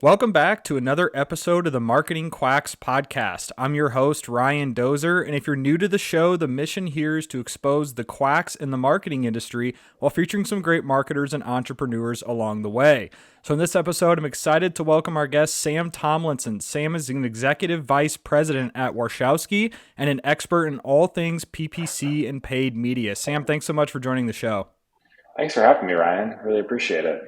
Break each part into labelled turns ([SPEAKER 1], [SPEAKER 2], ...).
[SPEAKER 1] Welcome back to another episode of the Marketing Quacks podcast. I'm your host, Ryan Dozer, and if you're new to the show, the mission here is to expose the quacks in the marketing industry while featuring some great marketers and entrepreneurs along the way. So in this episode, I'm excited to welcome our guest, Sam Tomlinson. Sam is an executive vice president at Warschawski and an expert in all things PPC and paid media. Sam, thanks so much for joining the show.
[SPEAKER 2] Thanks for having me, Ryan. Really appreciate it.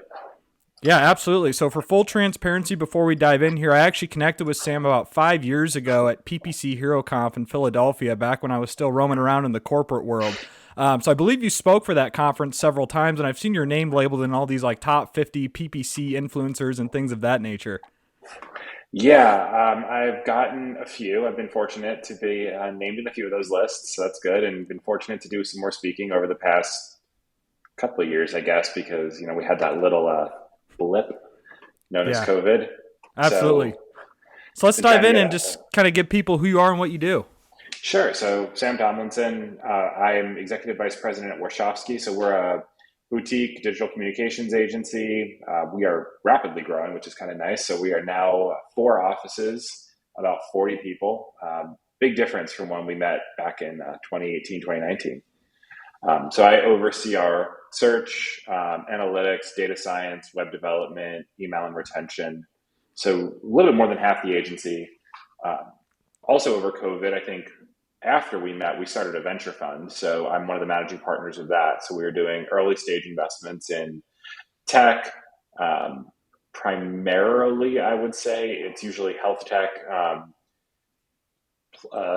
[SPEAKER 1] Yeah, absolutely. So for full transparency, before we dive in here, I actually connected with Sam about 5 years ago at PPC HeroConf in Philadelphia, back when I was still roaming around in the corporate world. So I believe you spoke for that conference several times, and I've seen your name labeled in all these like top 50 PPC influencers and things of that nature.
[SPEAKER 2] Yeah, I've gotten a few. I've been fortunate to be named in a few of those lists, so that's good, and been fortunate to do some more speaking over the past couple of years, I guess, because we had that little blip known as COVID.
[SPEAKER 1] Absolutely. So let's dive in and just kind of give people who you are and what you do.
[SPEAKER 2] Sure. So Sam Tomlinson, I am executive vice president at Warschawski. So we're a boutique digital communications agency. We are rapidly growing, which is kind of nice. So we are now 4 offices, about 40 people. Big difference from when we met back in 2018, 2019. So I oversee our search, analytics, data science, web development, email and retention. So a little bit more than half the agency. Also over COVID, I think after we met, we started a venture fund. So I'm one of the managing partners of that. So we were doing early stage investments in tech, primarily, I would say. It's usually health tech,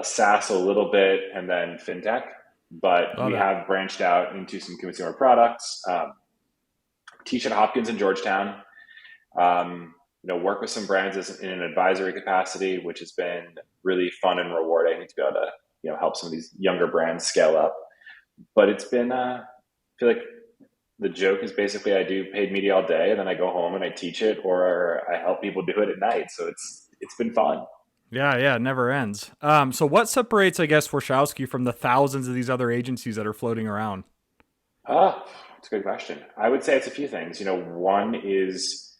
[SPEAKER 2] SaaS a little bit, and then fintech. But we have branched out into some consumer products, teach at Hopkins and Georgetown, work with some brands in an advisory capacity, which has been really fun and rewarding to be able to, help some of these younger brands scale up. But it's been, I feel like the joke is basically I do paid media all day and then I go home and I teach it or I help people do it at night. So it's been fun.
[SPEAKER 1] Yeah, it never ends. So what separates, I guess, Warschawski from the thousands of these other agencies that are floating around?
[SPEAKER 2] It's a good question. I would say it's a few things. One is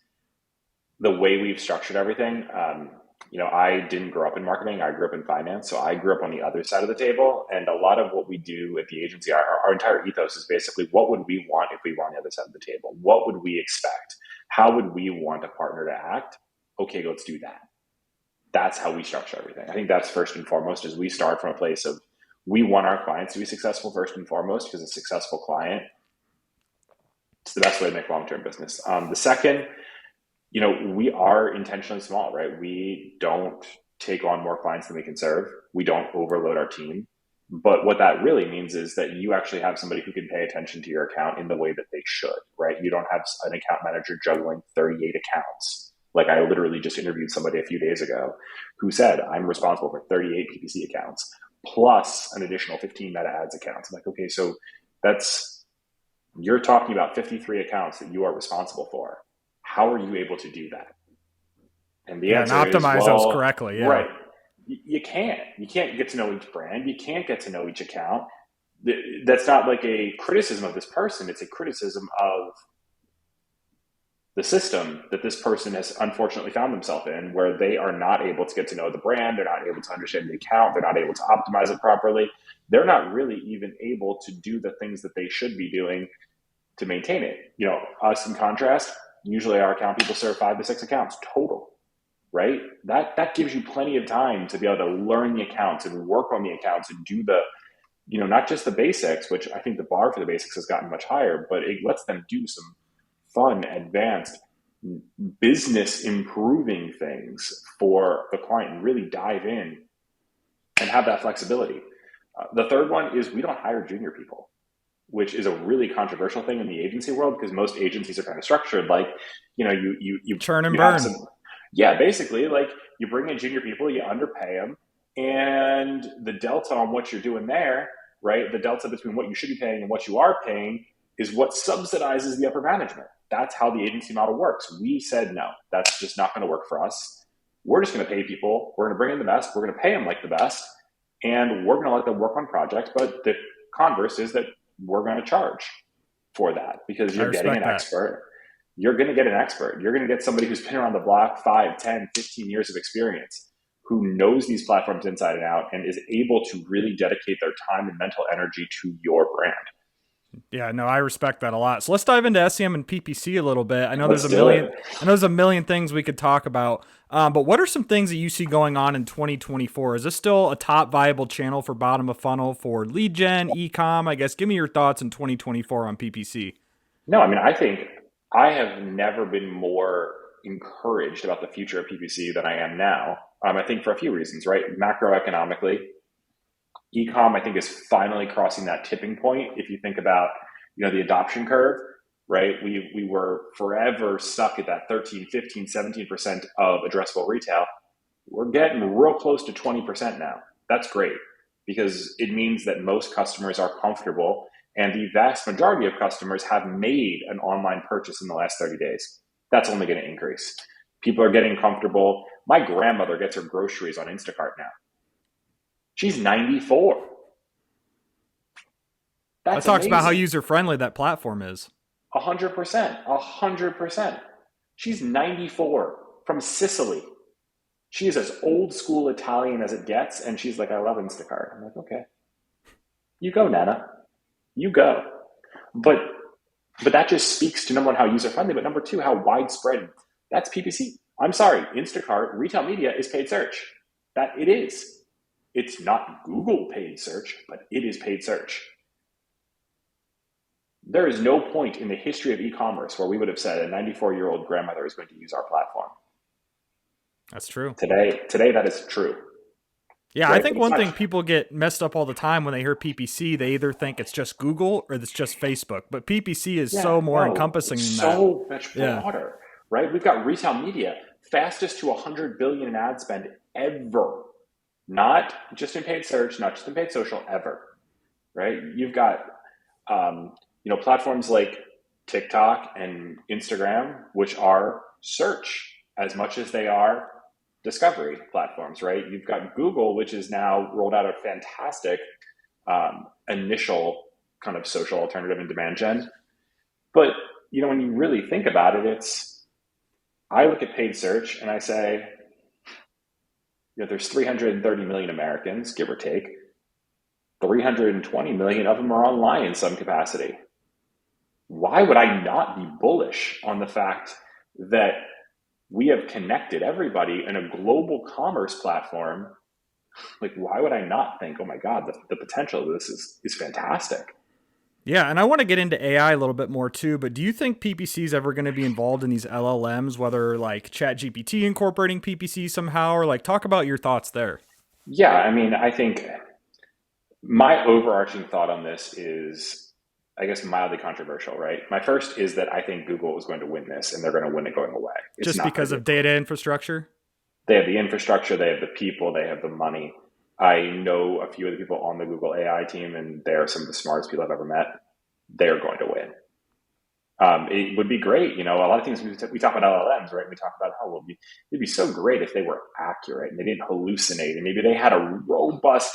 [SPEAKER 2] the way we've structured everything. I didn't grow up in marketing. I grew up in finance. So I grew up on the other side of the table. And a lot of what we do at the agency, our entire ethos is basically what would we want if we were on the other side of the table? What would we expect? How would we want a partner to act? Okay, let's do that. That's how we structure everything. I think that's first and foremost is we start from a place of we want our clients to be successful first and foremost because a successful client, it's the best way to make long-term business. The second, we are intentionally small, right? We don't take on more clients than we can serve. We don't overload our team. But what that really means is that you actually have somebody who can pay attention to your account in the way that they should, right? You don't have an account manager juggling 38 accounts. Like I literally just interviewed somebody a few days ago who said, I'm responsible for 38 PPC accounts plus an additional 15 meta ads accounts. I'm like, okay, so you're talking about 53 accounts that you are responsible for. How are you able to do that? And the answer
[SPEAKER 1] and optimize
[SPEAKER 2] is,
[SPEAKER 1] those correctly. Yeah.
[SPEAKER 2] Right. You can't get to know each brand. You can't get to know each account. That's not like a criticism of this person. It's a criticism of the system that this person has unfortunately found themselves in, where they are not able to get to know the brand. They're not able to understand the account. They're not able to optimize it properly. They're not really even able to do the things that they should be doing to maintain it. Us in contrast, usually our account people serve 5 to 6 accounts total, right? That gives you plenty of time to be able to learn the accounts and work on the accounts and do the, not just the basics, which I think the bar for the basics has gotten much higher, but it lets them do some fun, advanced, business improving things for the client and really dive in and have that flexibility. The third one is we don't hire junior people, which is a really controversial thing in the agency world because most agencies are kind of structured like, you
[SPEAKER 1] churn and burn.
[SPEAKER 2] Basically like you bring in junior people, you underpay them, and the delta on what you're doing there, right? The delta between what you should be paying and what you are paying is what subsidizes the upper management. That's how the agency model works. We said, no, that's just not going to work for us. We're just going to pay people. We're going to bring in the best. We're going to pay them like the best. And we're going to let them work on projects. But the converse is that we're going to charge for that because you're getting an expert. you're going to get an expert. You're going to get somebody who's been around the block 5, 10, 15 years of experience, who knows these platforms inside and out and is able to really dedicate their time and mental energy to your brand.
[SPEAKER 1] Yeah, no, I respect that a lot. So let's dive into SEM and PPC a little bit. I know
[SPEAKER 2] Let's
[SPEAKER 1] there's a
[SPEAKER 2] do
[SPEAKER 1] million.
[SPEAKER 2] it.
[SPEAKER 1] I know there's a million things we could talk about. But what are some things that you see going on in 2024? Is this still a top viable channel for bottom of funnel for lead gen, e-com? I guess give me your thoughts in 2024 on PPC.
[SPEAKER 2] No, I mean, I think I have never been more encouraged about the future of PPC than I am now. I think for a few reasons, right? Macroeconomically, e-com, I think, is finally crossing that tipping point. If you think about, the adoption curve, right? We were forever stuck at that 13, 15, 17% of addressable retail. We're getting real close to 20% now. That's great, because it means that most customers are comfortable, and the vast majority of customers have made an online purchase in the last 30 days. That's only going to increase. People are getting comfortable. My grandmother gets her groceries on Instacart now. She's 94.
[SPEAKER 1] That talks about how user-friendly that platform is.
[SPEAKER 2] 100%. 100%. She's 94 from Sicily. She is as old school Italian as it gets, and she's like, I love Instacart. I'm like, okay. You go, Nana. You go. But that just speaks to, number one, how user-friendly, but number two, how widespread. That's PPC. I'm sorry, Instacart, retail media is paid search. That it is. It's not Google paid search, but it is paid search. There is no point in the history of e-commerce where we would have said a 94-year-old grandmother is going to use our platform.
[SPEAKER 1] That's true.
[SPEAKER 2] Today that is true.
[SPEAKER 1] Yeah, right? I think one thing people get messed up all the time when they hear PPC, they either think it's just Google or it's just Facebook. But PPC is so more encompassing than that.
[SPEAKER 2] So much broader, right? We've got retail media, fastest to $100 billion in ad spend ever. Not just in paid search, not just in paid social, ever, right? You've got, platforms like TikTok and Instagram, which are search as much as they are discovery platforms, right? You've got Google, which is now rolled out a fantastic initial kind of social alternative in demand gen. But, when you really think about it, I look at paid search and I say, there's 330 million Americans, give or take. 320 million of them are online in some capacity. Why would I not be bullish on the fact that we have connected everybody in a global commerce platform? Like, why would I not think, oh my God, the potential of this is fantastic?
[SPEAKER 1] Yeah, and I want to get into AI a little bit more too, but do you think PPC is ever going to be involved in these LLMs, whether like ChatGPT incorporating PPC somehow, or like talk about your thoughts there?
[SPEAKER 2] Yeah, I mean, I think my overarching thought on this is, I guess, mildly controversial, right? My first is that I think Google is going to win this, and they're going to win it going away.
[SPEAKER 1] Just because of data infrastructure?
[SPEAKER 2] They have the infrastructure, they have the people, they have the money. I know a few of the people on the Google AI team, and they are some of the smartest people I've ever met. They're going to win. It would be great. A lot of things we talk about LLMs, right? We talk about how it'd be so great if they were accurate and they didn't hallucinate, and maybe they had a robust,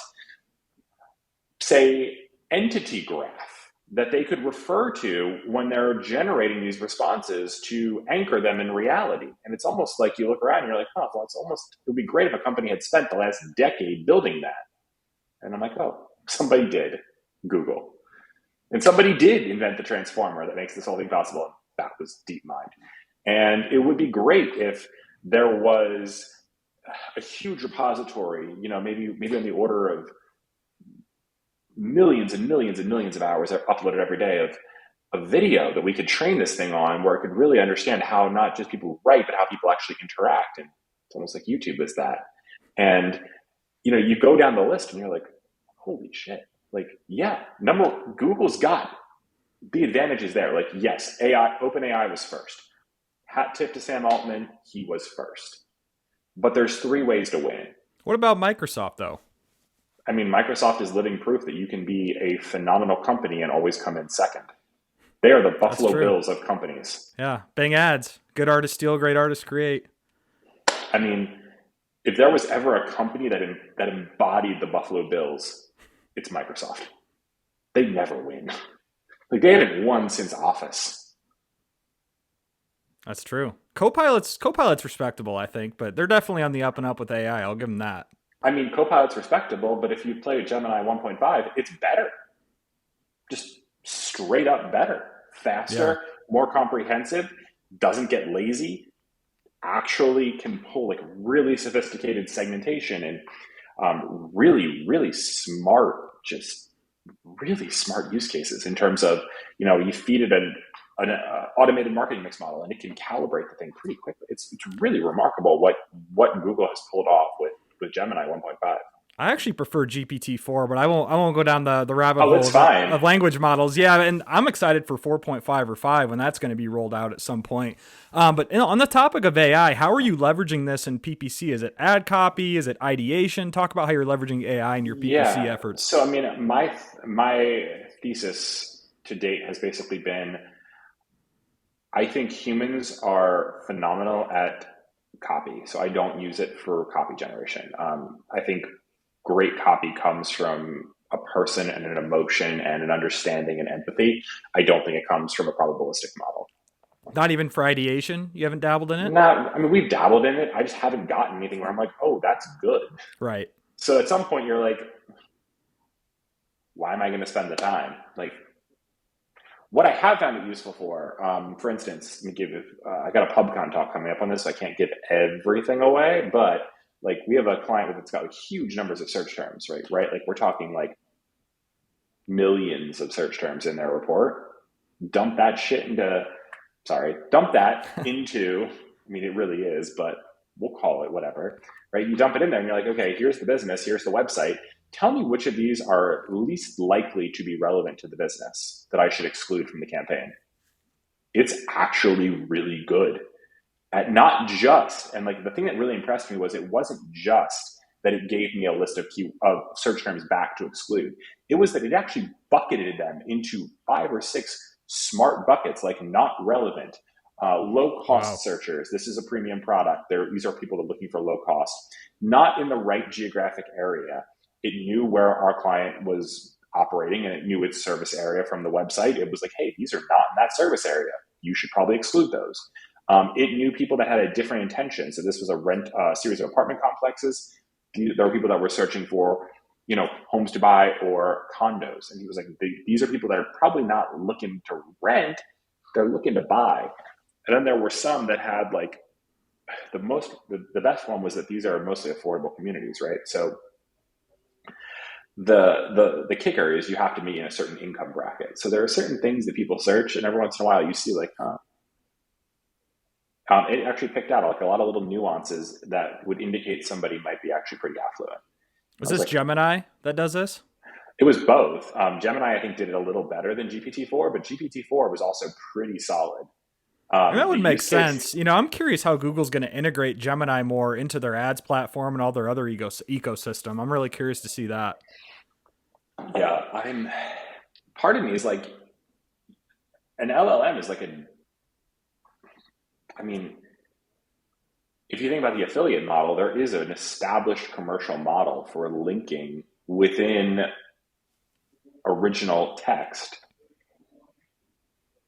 [SPEAKER 2] say, entity graph that they could refer to when they're generating these responses to anchor them in reality. And it's almost like you look around and you're like, oh, well, it would be great if a company had spent the last decade building that. And I'm like, oh, somebody did, Google. And somebody did invent the transformer that makes this whole thing possible. That was DeepMind. And it would be great if there was a huge repository, maybe on the order of millions and millions and millions of hours are uploaded every day of video that we could train this thing on, where it could really understand how not just people write, but how people actually interact. And it's almost like YouTube is that. And, you go down the list and you're like, holy shit. Like, yeah, Google's got the advantages there. Like, yes, OpenAI was first. Hat tip to Sam Altman, he was first. But there's 3 ways to win.
[SPEAKER 1] What about Microsoft, though?
[SPEAKER 2] I mean, Microsoft is living proof that you can be a phenomenal company and always come in second. They are the Buffalo Bills of companies.
[SPEAKER 1] Yeah, Bing ads. Good artists steal, great artists create.
[SPEAKER 2] I mean, if there was ever a company that embodied the Buffalo Bills, it's Microsoft. They never win. Like, they haven't won since Office.
[SPEAKER 1] That's true. Copilot's respectable, I think, but they're definitely on the up and up with AI. I'll give them that.
[SPEAKER 2] I mean, Copilot's respectable, but if you play with Gemini 1.5, it's better. Just straight up better,
[SPEAKER 1] Yeah.
[SPEAKER 2] faster, more comprehensive, doesn't get lazy, actually can pull like really sophisticated segmentation and really, really smart, just really smart use cases in terms of, you feed it an automated marketing mix model and it can calibrate the thing pretty quickly. It's really remarkable what Google has pulled off with Gemini 1.5.
[SPEAKER 1] I actually prefer GPT-4, but I won't go down the rabbit
[SPEAKER 2] Oh,
[SPEAKER 1] hole
[SPEAKER 2] it's fine.
[SPEAKER 1] of language models. Yeah, and I'm excited for 4.5 or 5 when that's going to be rolled out at some point. But on the topic of AI, how are you leveraging this in PPC? Is it ad copy? Is it ideation? Talk about how you're leveraging AI in your PPC
[SPEAKER 2] Yeah.
[SPEAKER 1] efforts.
[SPEAKER 2] So I mean, my thesis to date has basically been I think humans are phenomenal at copy. So I don't use it for copy generation. I think great copy comes from a person and an emotion and an understanding and empathy. I don't think it comes from a probabilistic model.
[SPEAKER 1] Not even for ideation? You haven't dabbled in it?
[SPEAKER 2] Not, I mean, we've dabbled in it. I just haven't gotten anything where I'm like, oh, that's good.
[SPEAKER 1] Right.
[SPEAKER 2] So at some point, you're like, why am I going to spend the time? Like, what I have found it useful for instance, let me give you, I got a PubCon talk coming up on this, so I can't give everything away, but like we have a client that's got like huge numbers of search terms, right? Like we're talking like millions of search terms in their report. Dump that into, I mean, it really is, but we'll call it whatever, right? You dump it in there and you're like, okay, here's the business, here's the website. Tell me which of these are least likely to be relevant to the business that I should exclude from the campaign. It's actually really good at not just, and like the thing that really impressed me was it wasn't just that it gave me a list of search terms back to exclude. It was that it actually bucketed them into 5 or 6 smart buckets, like not relevant, low
[SPEAKER 1] Wow.
[SPEAKER 2] cost searchers. This is a premium product. These are people that are looking for low cost, not in the right geographic area. It knew where our client was operating and it knew its service area from the website. It was like, hey, these are not in that service area. You should probably exclude those. It knew people that had a different intention. So this was a series of apartment complexes. There were people that were searching for, homes to buy or condos. And he was like, these are people that are probably not looking to rent. They're looking to buy. And then there were some that had like the best one was that these are mostly affordable communities, right? So the kicker is you have to meet in a certain income bracket. So there are certain things that people search, and every once in a while you see like, it actually picked out like a lot of little nuances that would indicate somebody might be actually pretty affluent.
[SPEAKER 1] Is
[SPEAKER 2] I was
[SPEAKER 1] this
[SPEAKER 2] like,
[SPEAKER 1] Gemini that does this?
[SPEAKER 2] it was both. Gemini, I think, did it a little better than GPT-4, but GPT-4 was also pretty solid.
[SPEAKER 1] And that
[SPEAKER 2] The
[SPEAKER 1] would make
[SPEAKER 2] use case,
[SPEAKER 1] sense. I'm curious how Google's going to integrate Gemini more into their ads platform and all their other ecosystem. I'm really curious to see that.
[SPEAKER 2] yeah, part of me is like, an LLM is like I mean, if you think about the affiliate model, there is an established commercial model for linking within original text.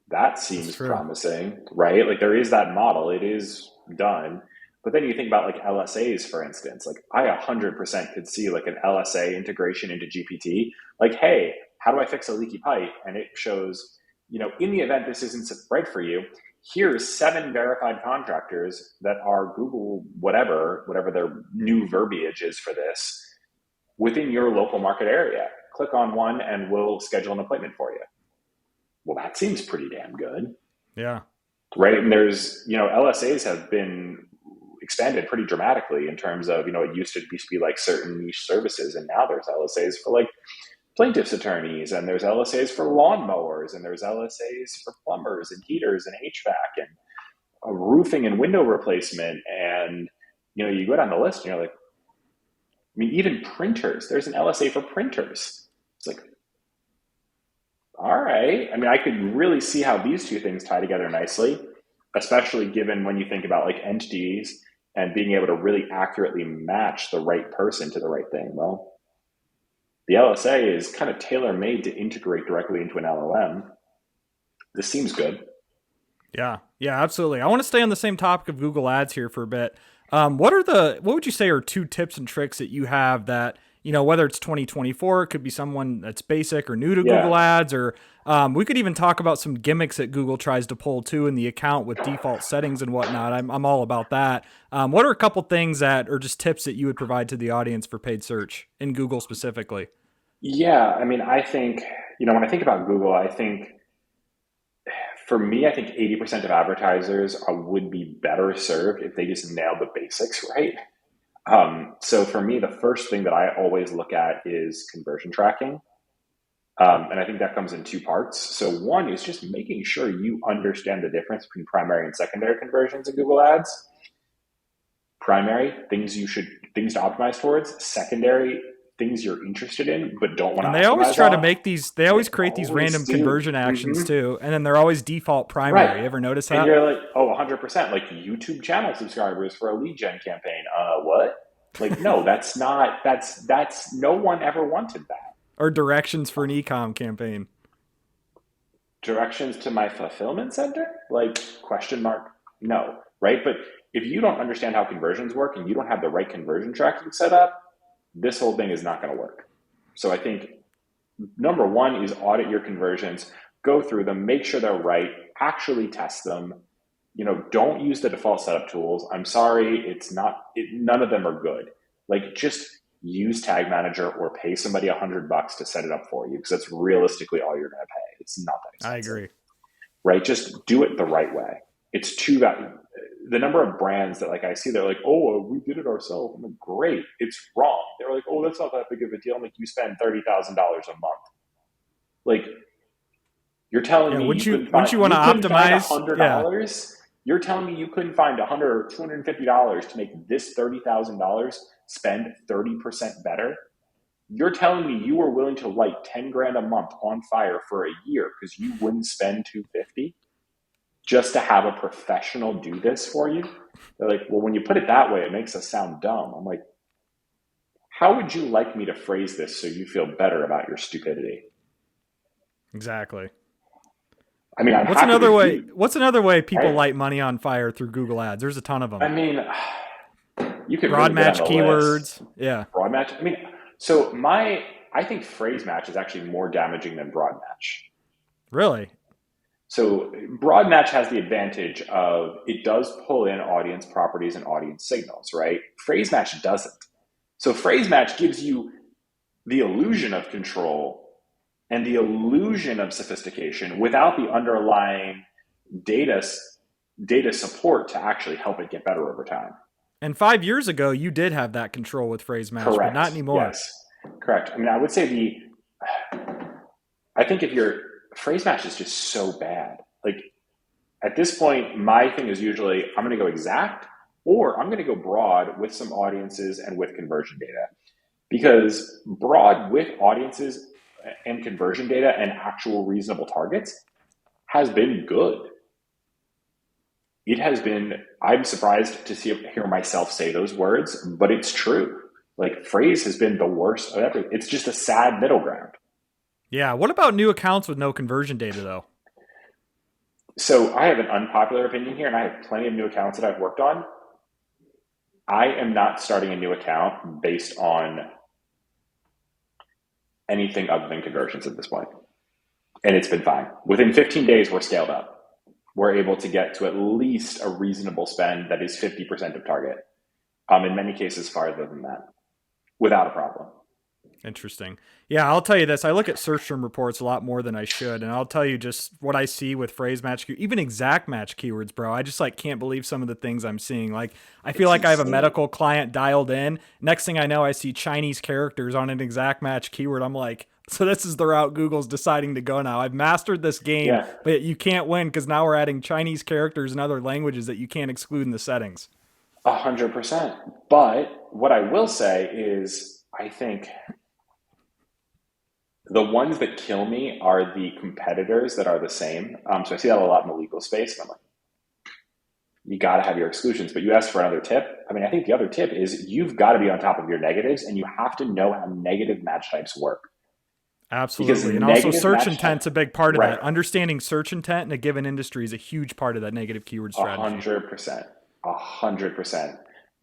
[SPEAKER 2] That seems promising, right? Like there is that model, it is done. But then you think about like LSAs, for instance. Like I 100% could see like an LSA integration into GPT. Like, hey, how do I fix a leaky pipe? And it shows, in the event this isn't right for you, here's 7 verified contractors that are Google whatever their new verbiage is for this within your local market area. Click on one and we'll schedule an appointment for you. Well, that seems pretty damn good.
[SPEAKER 1] Yeah.
[SPEAKER 2] Right. And there's, LSAs have been expanded pretty dramatically in terms of, it used to be like certain niche services. And now there's LSAs for like plaintiff's attorneys, and there's LSAs for lawnmowers, and there's LSAs for plumbers and heaters and HVAC and roofing and window replacement. And, you go down the list and you're like, I mean, even printers, there's an LSA for printers. It's like, all right. I mean, I could really see how these two things tie together nicely, especially given when you think about like entities and being able to really accurately match the right person to the right thing. Well, the LSA is kind of tailor-made to integrate directly into an LLM. This seems good.
[SPEAKER 1] Yeah. Yeah, absolutely. I want to stay on the same topic of Google Ads here for a bit. What would you say are two tips and tricks that you have that, whether it's 2024, it could be someone that's basic or new to Google
[SPEAKER 2] Yeah.
[SPEAKER 1] Ads, or we could even talk about some gimmicks that Google tries to pull too in the account with default settings and whatnot. I'm all about that. What are a couple things that, or just tips that you would provide to the audience for paid search in Google specifically?
[SPEAKER 2] Yeah. I mean, I think, when I think about Google, for me, I think 80% of advertisers would be better served if they just nailed the basics right. So for me, the first thing that I always look at is conversion tracking. And I think that comes in two parts. So one is just making sure you understand the difference between primary and secondary conversions in Google Ads. Primary, things to optimize towards. Secondary, things you're interested in but don't want
[SPEAKER 1] And
[SPEAKER 2] to
[SPEAKER 1] they always
[SPEAKER 2] optimize
[SPEAKER 1] try to
[SPEAKER 2] on.
[SPEAKER 1] make they
[SPEAKER 2] They
[SPEAKER 1] always create these
[SPEAKER 2] always
[SPEAKER 1] random
[SPEAKER 2] do.
[SPEAKER 1] conversion actions too. And then they're always default primary. You
[SPEAKER 2] Right.
[SPEAKER 1] ever notice
[SPEAKER 2] And
[SPEAKER 1] that?
[SPEAKER 2] you're like, oh, 100%, like YouTube channel subscribers for a lead gen campaign. What? Like, no, that's no one ever wanted that.
[SPEAKER 1] Or directions for an e-com campaign.
[SPEAKER 2] Directions to my fulfillment center? Like, question mark? No, right? But if you don't understand how conversions work and you don't have the right conversion tracking set up, this whole thing is not going to work. So I think number one is audit your conversions, go through them, make sure they're right, actually test them. Don't use the default setup tools. I'm sorry, none of them are good. Like, just use Tag Manager or pay somebody $100 to set it up for you, because that's realistically all you're going to pay. It's not that
[SPEAKER 1] I
[SPEAKER 2] expensive,
[SPEAKER 1] agree.
[SPEAKER 2] right? Just do it the right way. It's too bad. The number of brands that, like, I see, they're like, oh, we did it ourselves. I'm like, great. It's wrong. They're like, oh, that's not that big of a deal. I'm like, you spend $30,000 a month. Like, you're telling
[SPEAKER 1] Yeah,
[SPEAKER 2] me
[SPEAKER 1] wouldn't you want to
[SPEAKER 2] you couldn't find a
[SPEAKER 1] optimize?
[SPEAKER 2] hundred
[SPEAKER 1] Yeah.
[SPEAKER 2] dollars? You're telling me you couldn't find $100 or $250 to make this $30,000 spend 30% better? You're telling me you were willing to light 10 grand a month on fire for a year because you wouldn't spend 250 just to have a professional do this for you? They're like, well, when you put it that way, it makes us sound dumb. I'm like, how would you like me to phrase this so you feel better about your stupidity?
[SPEAKER 1] Exactly.
[SPEAKER 2] I mean, I'm
[SPEAKER 1] What's
[SPEAKER 2] happy
[SPEAKER 1] another
[SPEAKER 2] to
[SPEAKER 1] way?
[SPEAKER 2] do,
[SPEAKER 1] What's another way people
[SPEAKER 2] right?
[SPEAKER 1] light money on fire through Google Ads? There's a ton of them.
[SPEAKER 2] I mean, you could
[SPEAKER 1] Broad
[SPEAKER 2] really get on
[SPEAKER 1] match
[SPEAKER 2] the list.
[SPEAKER 1] keywords. Yeah.
[SPEAKER 2] Broad match. I mean, I think phrase match is actually more damaging than broad match.
[SPEAKER 1] Really?
[SPEAKER 2] So broad match has the advantage of it does pull in audience properties and audience signals, right? Phrase match doesn't. So phrase match gives you the illusion of control and the illusion of sophistication without the underlying data support to actually help it get better over time.
[SPEAKER 1] And 5 years ago, you did have that control with phrase match, but not
[SPEAKER 2] Correct.
[SPEAKER 1] anymore.
[SPEAKER 2] Yes. Correct. I mean, I would say I think if your phrase match is just so bad, like, at this point, my thing is usually I'm going to go exact or I'm going to go broad with some audiences and with conversion data, because broad with audiences and conversion data and actual reasonable targets has been good. It has been, I'm surprised to hear myself say those words, but it's true. Like, phrase has been the worst of everything. It's just a sad middle ground.
[SPEAKER 1] Yeah. What about new accounts with no conversion data though?
[SPEAKER 2] So I have an unpopular opinion here, and I have plenty of new accounts that I've worked on. I am not starting a new account based on anything other than conversions at this point. And it's been fine. Within 15 days, we're scaled up. We're able to get to at least a reasonable spend that is 50% of target. In many cases, farther than that, without a problem.
[SPEAKER 1] Interesting. Yeah, I'll tell you this. I look at search term reports a lot more than I should, and I'll tell you just what I see with phrase match, even exact match keywords, bro. I just can't believe some of the things I'm seeing. Like, I feel
[SPEAKER 2] It's
[SPEAKER 1] like I have a
[SPEAKER 2] insane.
[SPEAKER 1] medical client dialed in. Next thing I know, I see Chinese characters on an exact match keyword. I'm like, so this is the route Google's deciding to go now. I've mastered this game,
[SPEAKER 2] Yeah,
[SPEAKER 1] but you can't win because now we're adding Chinese characters and other languages that you can't exclude in the settings.
[SPEAKER 2] 100%. But what I will say is, I think the ones that kill me are the competitors that are the same. So I see that a lot in the legal space. And I'm like, you got to have your exclusions. But you asked for another tip. I mean, I think the other tip is you've got to be on top of your negatives, and you have to know how negative match types work. Because
[SPEAKER 1] Absolutely. And also
[SPEAKER 2] negative
[SPEAKER 1] search
[SPEAKER 2] match type,
[SPEAKER 1] intent's a big part of
[SPEAKER 2] right?
[SPEAKER 1] that. Understanding search intent in a given industry is a huge part of that negative keyword
[SPEAKER 2] A
[SPEAKER 1] strategy.
[SPEAKER 2] 100%, 100%.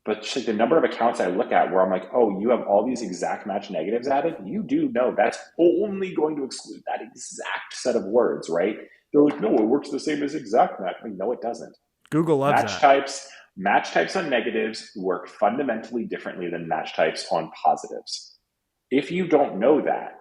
[SPEAKER 2] But just like the number of accounts I look at where I'm like, oh, you have all these exact match negatives added. You do know that's only going to exclude that exact set of words, right? They're like, no, it works the same as exact match. I mean, no, it doesn't.
[SPEAKER 1] Google loves
[SPEAKER 2] Match
[SPEAKER 1] that.
[SPEAKER 2] types, match types on negatives work fundamentally differently than match types on positives. If you don't know that,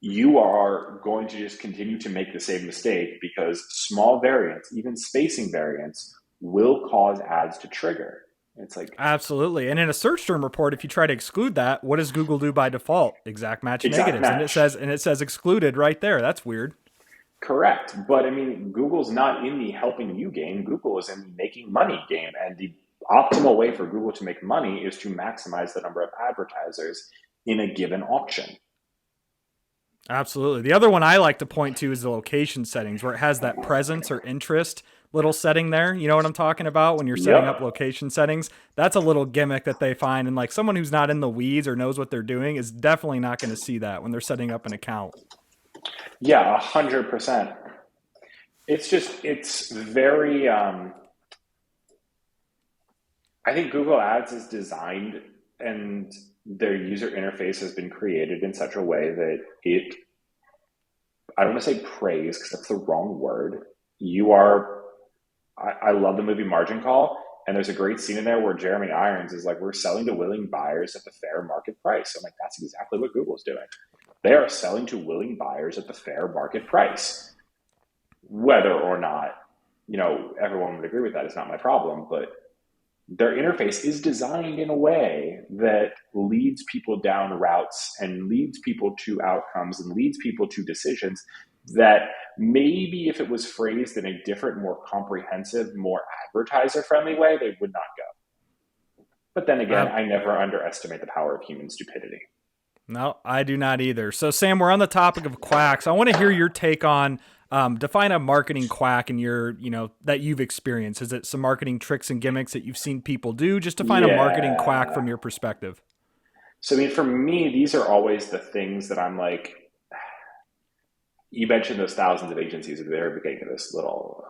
[SPEAKER 2] you are going to just continue to make the same mistake because small variants, even spacing variants, will cause ads to trigger. It's like,
[SPEAKER 1] Absolutely. And in a search term report, if you try to exclude that, what does Google do by default? Exact match
[SPEAKER 2] exact
[SPEAKER 1] negatives. And it
[SPEAKER 2] match.
[SPEAKER 1] says excluded right there. That's weird.
[SPEAKER 2] Correct. But I mean, Google's not in the helping you game. Google is in the making money game. And the optimal way for Google to make money is to maximize the number of advertisers in a given auction.
[SPEAKER 1] Absolutely. The other one I like to point to is the location settings where it has that presence or interest little setting there. You know what I'm talking about when you're setting up
[SPEAKER 2] Yep.
[SPEAKER 1] location settings? That's a little gimmick that they find. And like someone who's not in the weeds or knows what they're doing is definitely not going to see that when they're setting up an account.
[SPEAKER 2] Yeah, 100%. It's very, I think Google Ads is designed and their user interface has been created in such a way that I don't want to say praise because that's the wrong word. You are, I love the movie Margin Call, and there's a great scene in there where Jeremy Irons is like, we're selling to willing buyers at the fair market price. I'm like, that's exactly what Google's doing. They are selling to willing buyers at the fair market price. Whether or not, everyone would agree with that is not my problem, but their interface is designed in a way that leads people down routes and leads people to outcomes and leads people to decisions that maybe if it was phrased in a different, more comprehensive, more advertiser friendly way, they would not go. But then again,
[SPEAKER 1] Uh,
[SPEAKER 2] I never underestimate the power of human stupidity.
[SPEAKER 1] no, I do not either. So, Sam, we're on the topic of quacks. I want to hear your take on define a marketing quack in that you've experienced. Is it some marketing tricks and gimmicks that you've seen people do? Just define a marketing quack
[SPEAKER 2] Yeah.
[SPEAKER 1] from your perspective.
[SPEAKER 2] So, I mean, for me, these are always the things that I'm like, you mentioned those thousands of agencies at the very beginning of this little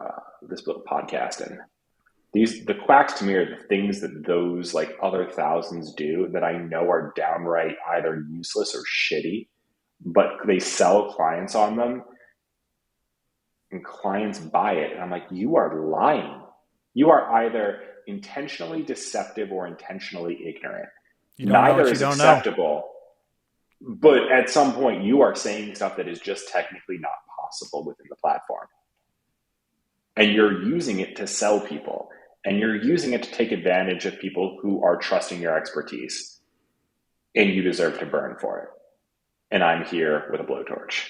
[SPEAKER 2] podcast, and the quacks to me are the things that those like other thousands do that I know are downright either useless or shitty, but they sell clients on them and clients buy it. And I'm like, you are lying. You are either intentionally deceptive or intentionally ignorant.
[SPEAKER 1] You don't know
[SPEAKER 2] Neither
[SPEAKER 1] what you
[SPEAKER 2] is
[SPEAKER 1] don't know.
[SPEAKER 2] acceptable. But at some point, you are saying stuff that is just technically not possible within the platform. And you're using it to sell people. And you're using it to take advantage of people who are trusting your expertise. And you deserve to burn for it. And I'm here with a blowtorch.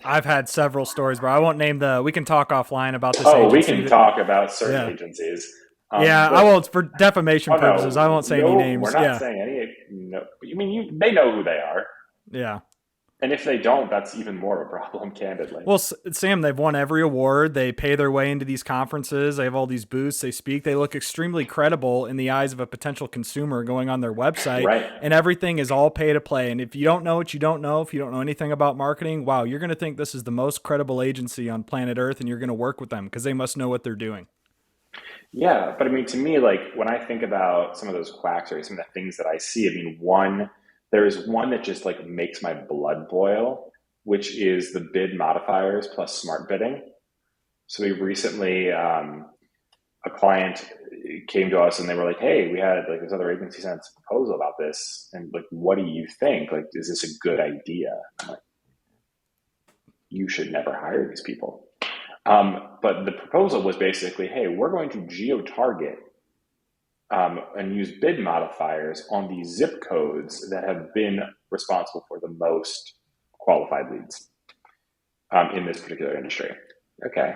[SPEAKER 1] I've had several stories, but I won't name we can talk offline about this
[SPEAKER 2] Oh, we
[SPEAKER 1] agency.
[SPEAKER 2] can talk about certain
[SPEAKER 1] Yeah.
[SPEAKER 2] agencies.
[SPEAKER 1] Yeah, I
[SPEAKER 2] But
[SPEAKER 1] won't, for defamation
[SPEAKER 2] oh
[SPEAKER 1] purposes, I
[SPEAKER 2] no,
[SPEAKER 1] won't say any
[SPEAKER 2] no, we're
[SPEAKER 1] names.
[SPEAKER 2] not
[SPEAKER 1] Yeah.
[SPEAKER 2] saying any. No, I mean, they know who they are,
[SPEAKER 1] Yeah.
[SPEAKER 2] and if they don't, that's even more of a problem, candidly.
[SPEAKER 1] Well, Sam, they've won every award. They pay their way into these conferences. They have all these booths. They speak. They look extremely credible in the eyes of a potential consumer going on their website.
[SPEAKER 2] Right.
[SPEAKER 1] And everything is all pay to play. And if you don't know what you don't know, if you don't know anything about marketing, wow, you're going to think this is the most credible agency on planet Earth, and you're going to work with them because they must know what they're doing.
[SPEAKER 2] Yeah, but I mean, to me, like when I think about some of those quacks or some of the things that I see, I mean, there is one that just like makes my blood boil, which is the bid modifiers plus smart bidding. So we recently, a client came to us and they were like, "Hey, we had like this other agency sent us a proposal about this, and like, what do you think? Like, is this a good idea?" I'm like, "You should never hire these people." But the proposal was basically, "Hey, we're going to geo-target and use bid modifiers on the zip codes that have been responsible for the most qualified leads in this particular industry." Okay.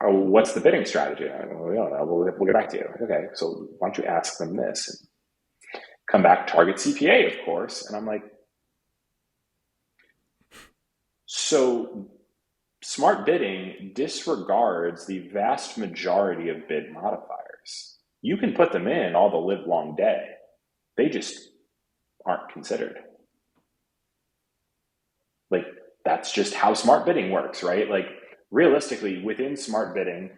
[SPEAKER 2] Oh, what's the bidding strategy? We'll get back to you. Okay, so why don't you ask them this? And come back, target CPA, of course. And I'm like, so smart bidding disregards the vast majority of bid modifiers. You can put them in all the live long day. They just aren't considered. Like, that's just how smart bidding works, right? Like, realistically, within smart bidding,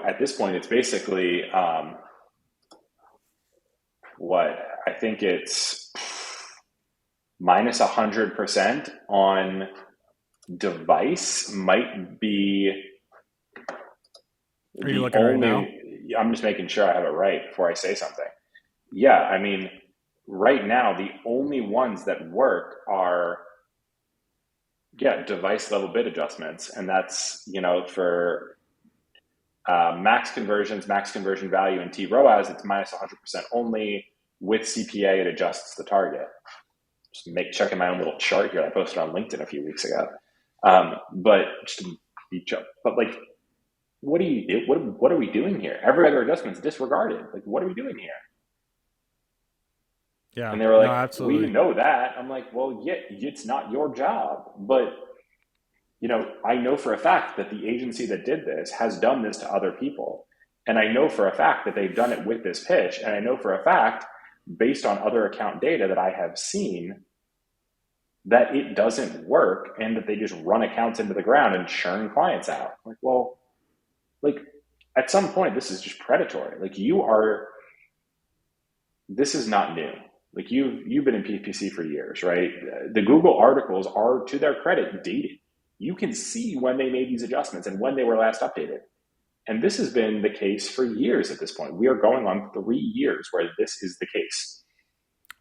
[SPEAKER 2] at this point, it's basically what I think it's minus 100% on device might be.
[SPEAKER 1] Are you looking right now?
[SPEAKER 2] I'm just making sure I have it right before I say something. Yeah, I mean, right now, the only ones that work are, device level bid adjustments. And that's, for max conversions, max conversion value, and TROAS, it's minus 100% only. With CPA, it adjusts the target. Just checking my own little chart here I posted on LinkedIn a few weeks ago. But like, what do you do? What are we doing here? Every other adjustment's disregarded. Like, what are we doing here?
[SPEAKER 1] Yeah.
[SPEAKER 2] And they were like,
[SPEAKER 1] no, absolutely.
[SPEAKER 2] We know that. I'm like, well, yeah, it's not your job. But, I know for a fact that the agency that did this has done this to other people. And I know for a fact that they've done it with this pitch. And I know for a fact, based on other account data that I have seen, that it doesn't work and that they just run accounts into the ground and churn clients out. Like, well, like, at some point, this is just predatory. Like, this is not new. Like, you've been in PPC for years, right? The Google articles are, to their credit, dated. You can see when they made these adjustments and when they were last updated. And this has been the case for years at this point. We are going on 3 years where this is the case.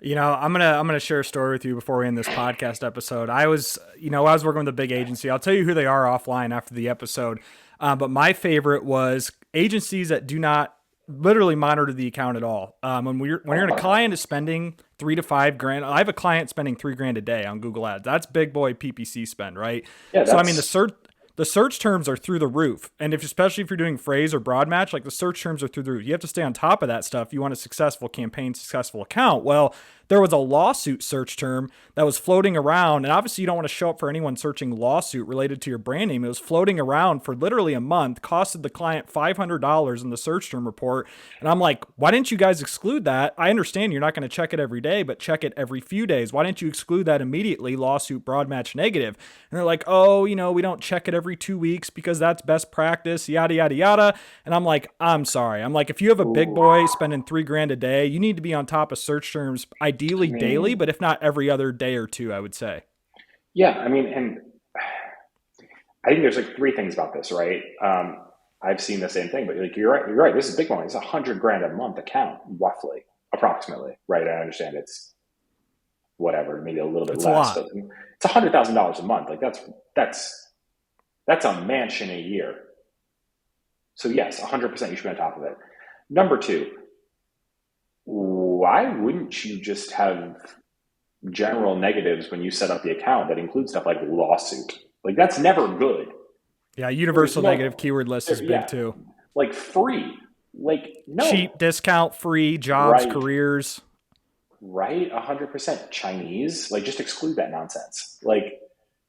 [SPEAKER 1] I'm gonna share a story with you before we end this podcast episode. I was working with a big agency. I'll tell you who they are offline after the episode. But my favorite was agencies that do not literally monitor the account at all. When you're a client is spending $3,000 to $5,000, I have a client spending $3,000 a day on Google Ads. That's big boy PPC spend, right?
[SPEAKER 2] Yeah,
[SPEAKER 1] so I mean, the search terms are through the roof. And especially if you're doing phrase or broad match, like the search terms are through the roof. You have to stay on top of that stuff. You want a successful campaign, successful account. Well, there was a lawsuit search term that was floating around. And obviously you don't want to show up for anyone searching lawsuit related to your brand name. It was floating around for literally a month, costed the client $500 in the search term report. And I'm like, why didn't you guys exclude that? I understand you're not going to check it every day, but check it every few days. Why didn't you exclude that immediately? Lawsuit, broad match, negative. And they're like, oh, we don't check it every 2 weeks because that's best practice, yada, yada, yada. And I'm like, I'm sorry. I'm like, if you have a big boy spending $3,000 a day, you need to be on top of search terms, ideally daily, but if not every other day or two, I would say.
[SPEAKER 2] Yeah. I mean, and I think there's like 3 things about this, right? I've seen the same thing, but like, you're right. This is a big one. It's $100,000 a month account, roughly, approximately, right? I understand it's whatever, maybe a little bit less, but it's $100,000 a month. Like, that's a mansion a year. So yes, 100% you should be on top of it. Number 2, why wouldn't you just have general negatives when you set up the account that include stuff like lawsuit? Like, that's never good.
[SPEAKER 1] Yeah, universal negative keyword list is big too.
[SPEAKER 2] Like, free. Like, no.
[SPEAKER 1] Cheap, discount, free, jobs, careers.
[SPEAKER 2] Right, 100%. Chinese, like, just exclude that nonsense. Like,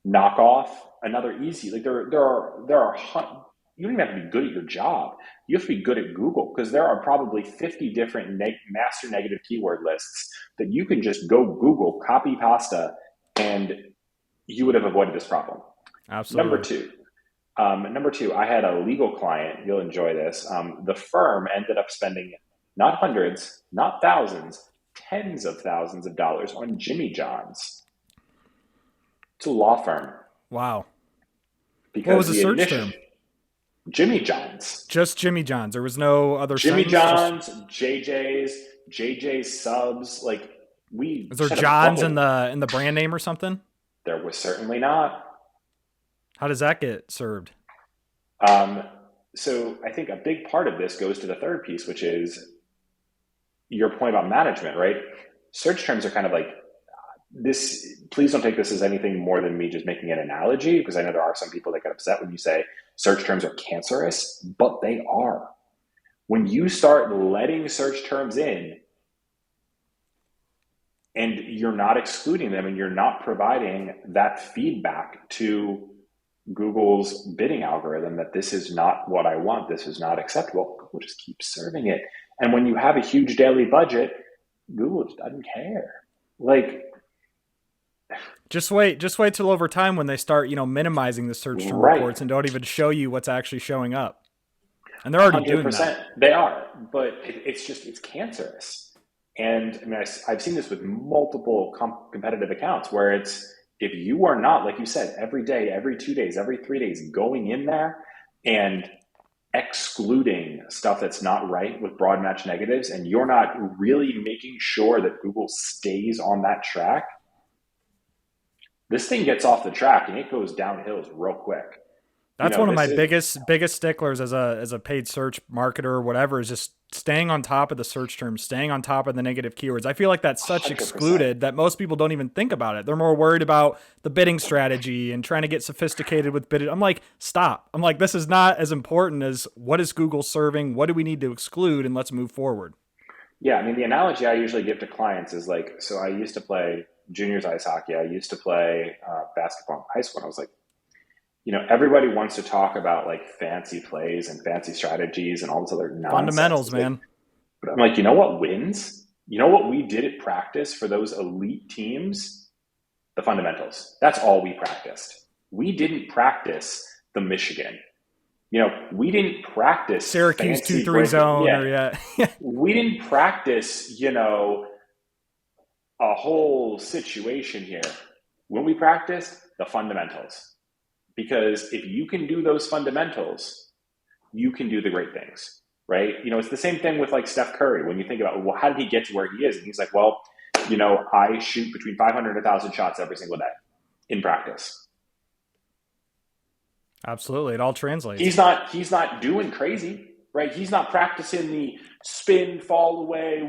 [SPEAKER 2] knock off, another easy. Like, there are you don't even have to be good at your job. You have to be good at Google, because there are probably 50 different master negative keyword lists that you can just go Google, copy pasta, and you would have avoided this problem.
[SPEAKER 1] Absolutely.
[SPEAKER 2] Number two, I had a legal client. You'll enjoy this. The firm ended up spending not hundreds, not thousands, tens of thousands of dollars on Jimmy John's. It's a law firm.
[SPEAKER 1] Wow.
[SPEAKER 2] Because
[SPEAKER 1] what was the search term?
[SPEAKER 2] Jimmy John's.
[SPEAKER 1] Just Jimmy John's. There was no other
[SPEAKER 2] Jimmy John's, JJ's subs. Like,
[SPEAKER 1] is there John's in the brand name or something?
[SPEAKER 2] There was certainly not.
[SPEAKER 1] How does that get served?
[SPEAKER 2] So I think a big part of this goes to the third piece, which is your point about management, right? Search terms are kind of like this. Please don't take this as anything more than me just making an analogy, because I know there are some people that get upset when you say search terms are cancerous, but they are. When you start letting search terms in and you're not excluding them and you're not providing that feedback to Google's bidding algorithm that this is not what I want, this is not acceptable, we'll just keep serving it. And when you have a huge daily budget, Google just doesn't care. Like,
[SPEAKER 1] Just wait till over time when they start, minimizing the search term
[SPEAKER 2] right,
[SPEAKER 1] reports and don't even show you what's actually showing up. And they're already doing that.
[SPEAKER 2] 100%. They are, but it's cancerous. And I mean, I've seen this with multiple competitive accounts where it's, if you are not, like you said, every day, every 2 days, every 3 days, going in there and excluding stuff that's not right with broad match negatives, and you're not really making sure that Google stays on that track, this thing gets off the track and it goes downhill real quick.
[SPEAKER 1] That's one of my biggest sticklers as a paid search marketer or whatever, is just staying on top of the search terms, staying on top of the negative keywords. I feel like that's such
[SPEAKER 2] 100%.
[SPEAKER 1] excluded that most people don't even think about it. They're more worried about the bidding strategy and trying to get sophisticated with bidding. I'm like, stop. I'm like, this is not as important as what is Google serving? What do we need to exclude? And let's move forward.
[SPEAKER 2] Yeah, I mean, the analogy I usually give to clients is like, so I used to play juniors ice hockey. I used to play basketball in high school. And I was like, everybody wants to talk about like fancy plays and fancy strategies and all this other nonsense.
[SPEAKER 1] Fundamentals, man.
[SPEAKER 2] But I'm like, you know what wins? You know what we did at practice for those elite teams? The fundamentals. That's all we practiced. We didn't practice the Michigan. We didn't practice
[SPEAKER 1] Syracuse 2-3 zone.
[SPEAKER 2] We didn't practice, a whole situation here. When we practiced the fundamentals. Because if you can do those fundamentals, you can do the great things, right? It's the same thing with like Steph Curry. When you think about, well, how did he get to where he is? And he's like, well, I shoot between 500 and 1,000 shots every single day in practice.
[SPEAKER 1] Absolutely. It all translates.
[SPEAKER 2] He's not doing crazy, right? He's not practicing the spin, fall away,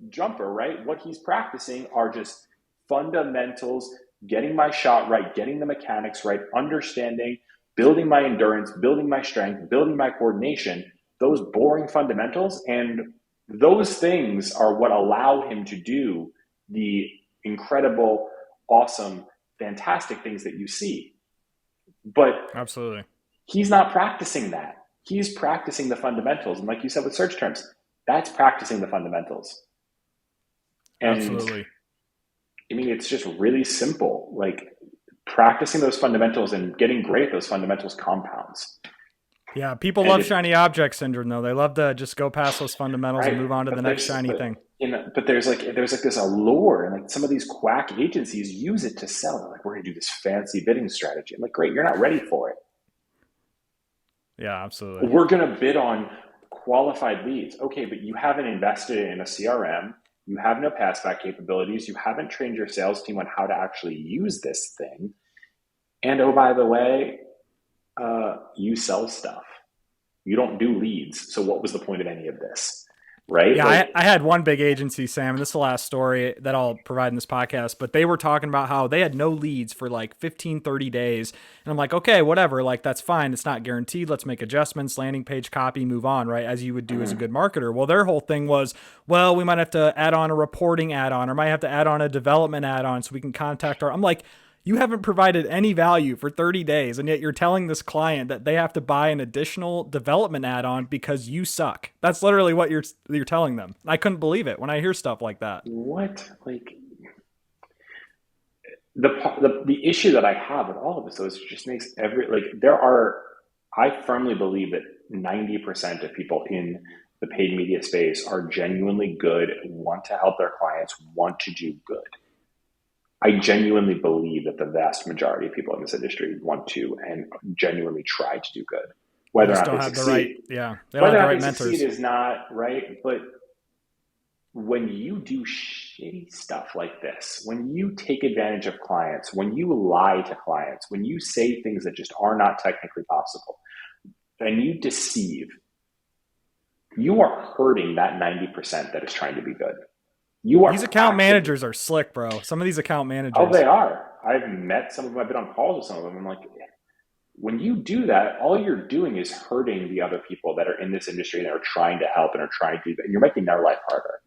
[SPEAKER 2] jumper, right? What he's practicing are just fundamentals, getting my shot right, getting the mechanics right, understanding, building my endurance, building my strength, building my coordination, those boring fundamentals. And those things are what allow him to do the incredible, awesome, fantastic things that you see. But
[SPEAKER 1] absolutely,
[SPEAKER 2] he's not practicing that. He's practicing the fundamentals. And like you said with search terms, that's practicing the fundamentals. And
[SPEAKER 1] absolutely.
[SPEAKER 2] I mean, it's just really simple. Like practicing those fundamentals and getting great at those fundamentals compounds.
[SPEAKER 1] Yeah, people love shiny object syndrome, though. They love to just go past those fundamentals and move on to the next shiny thing.
[SPEAKER 2] But there's like this allure, and like some of these quack agencies use it to sell. They're like, we're going to do this fancy bidding strategy. I'm like, great, you're not ready for it.
[SPEAKER 1] Yeah, absolutely.
[SPEAKER 2] We're going to bid on qualified leads. Okay, but you haven't invested in a CRM. You have no passback capabilities. You haven't trained your sales team on how to actually use this thing. And oh, by the way, you sell stuff. You don't do leads. So what was the point of any of this? Right?
[SPEAKER 1] Yeah, I had one big agency, Sam, and this is the last story that I'll provide in this podcast, but they were talking about how they had no leads for like 15, 30 days. And I'm like, okay, whatever. Like, that's fine. It's not guaranteed. Let's make adjustments, landing page copy, move on, right? As you would do as a good marketer. Well, their whole thing was, well, we might have to add on a reporting add-on or might have to add on a development add-on so we can contact I'm like, you haven't provided any value for 30 days, and yet you're telling this client that they have to buy an additional development add-on because you suck. That's literally what you're telling them. I couldn't believe it when I hear stuff like that.
[SPEAKER 2] What? Like, the issue that I have with all of this, though, is it just makes I firmly believe that 90% of people in the paid media space are genuinely good, want to help their clients, want to do good. I genuinely believe that the vast majority of people in this industry want to and genuinely try to do good. Whether or not they succeed,
[SPEAKER 1] they don't have the right mentors.
[SPEAKER 2] Succeed is not right. But when you do shitty stuff like this, when you take advantage of clients, when you lie to clients, when you say things that just are not technically possible, and you deceive, you are hurting that 90% that is trying to be good.
[SPEAKER 1] These account managers are slick, bro. Some of these account managers.
[SPEAKER 2] Oh, they are. I've met some of them. I've been on calls with some of them. I'm like, when you do that, all you're doing is hurting the other people that are in this industry and are trying to help and are trying to do that. And you're making their life harder.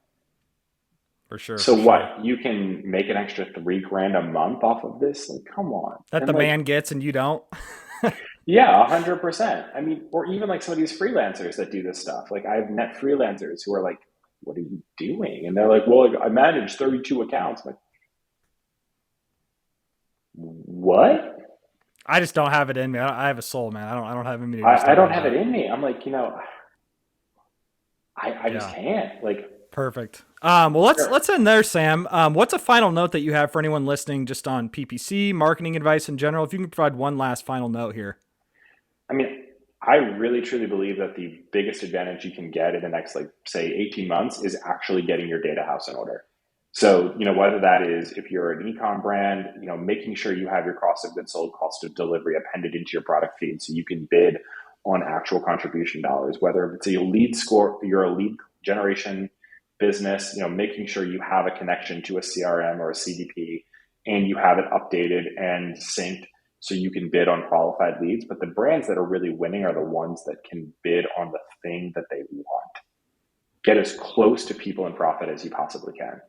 [SPEAKER 1] For sure.
[SPEAKER 2] So what? You can make an extra $3,000 a month off of this? Like, come on.
[SPEAKER 1] That the man gets and you don't?
[SPEAKER 2] Yeah, 100%. I mean, or even like some of these freelancers that do this stuff. Like I've met freelancers who are like, "What are you doing?" And they're like, "Well, like, I manage 32 accounts." I'm like, what?
[SPEAKER 1] I just don't have it in me. I have a soul, man. I don't have it in me to do
[SPEAKER 2] I
[SPEAKER 1] stuff
[SPEAKER 2] don't
[SPEAKER 1] like
[SPEAKER 2] have it
[SPEAKER 1] that.
[SPEAKER 2] in me. I'm like, I just
[SPEAKER 1] Yeah.
[SPEAKER 2] can't. Like,
[SPEAKER 1] Perfect. Well,
[SPEAKER 2] sure.
[SPEAKER 1] let's end there, Sam. What's a final note that you have for anyone listening, just on PPC marketing advice in general? If you can provide one last final note here.
[SPEAKER 2] I mean, I really truly believe that the biggest advantage you can get in the next, like, say, 18 months is actually getting your data house in order. So, whether that is if you're an e-com brand, making sure you have your cost of goods sold, cost of delivery appended into your product feed so you can bid on actual contribution dollars, whether it's a lead score, you're a lead generation business, making sure you have a connection to a CRM or a CDP and you have it updated and synced so you can bid on qualified leads. But the brands that are really winning are the ones that can bid on the thing that they want. Get as close to people and profit as you possibly can.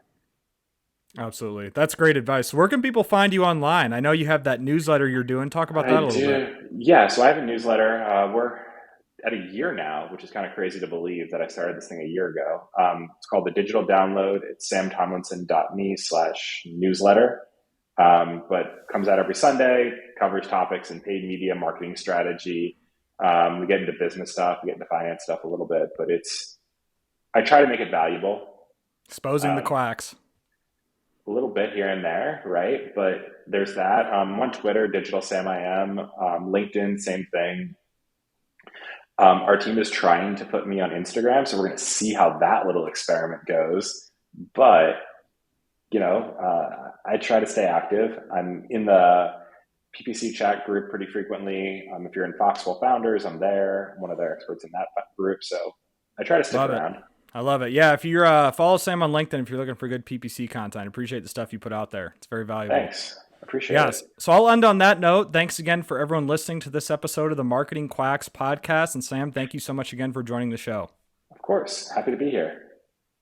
[SPEAKER 1] Absolutely. That's great advice. Where can people find you online? I know you have that newsletter you're doing. Talk about
[SPEAKER 2] I
[SPEAKER 1] that a little bit.
[SPEAKER 2] do. Yeah, so I have a newsletter. We're at a year now, which is kind of crazy to believe that I started this thing a year ago. It's called The Digital Download. It's samtomlinson.me/newsletter. But comes out every Sunday, covers topics in paid media, marketing strategy. We get into business stuff, we get into finance stuff a little bit, but I try to make it valuable.
[SPEAKER 1] Exposing the
[SPEAKER 2] Um,
[SPEAKER 1] quacks.
[SPEAKER 2] a little bit here and there, right? But there's that. On Twitter, Digital Sam I am. LinkedIn, same thing. Our team is trying to put me on Instagram, so we're going to see how that little experiment goes. But I try to stay active. I'm in the PPC chat group pretty frequently. If you're in Foxwell Founders, I'm there. I'm one of their experts in that group, so I try to stick
[SPEAKER 1] Love it.
[SPEAKER 2] around.
[SPEAKER 1] I love it. Yeah, if you're follow Sam on LinkedIn if you're looking for good PPC content. Appreciate the stuff you put out there. It's very valuable.
[SPEAKER 2] Thanks, appreciate it.
[SPEAKER 1] Yes. So I'll end on that note. Thanks again for everyone listening to this episode of the Marketing Quacks podcast. And Sam, thank you so much again for joining the show.
[SPEAKER 2] Of course, happy to be here.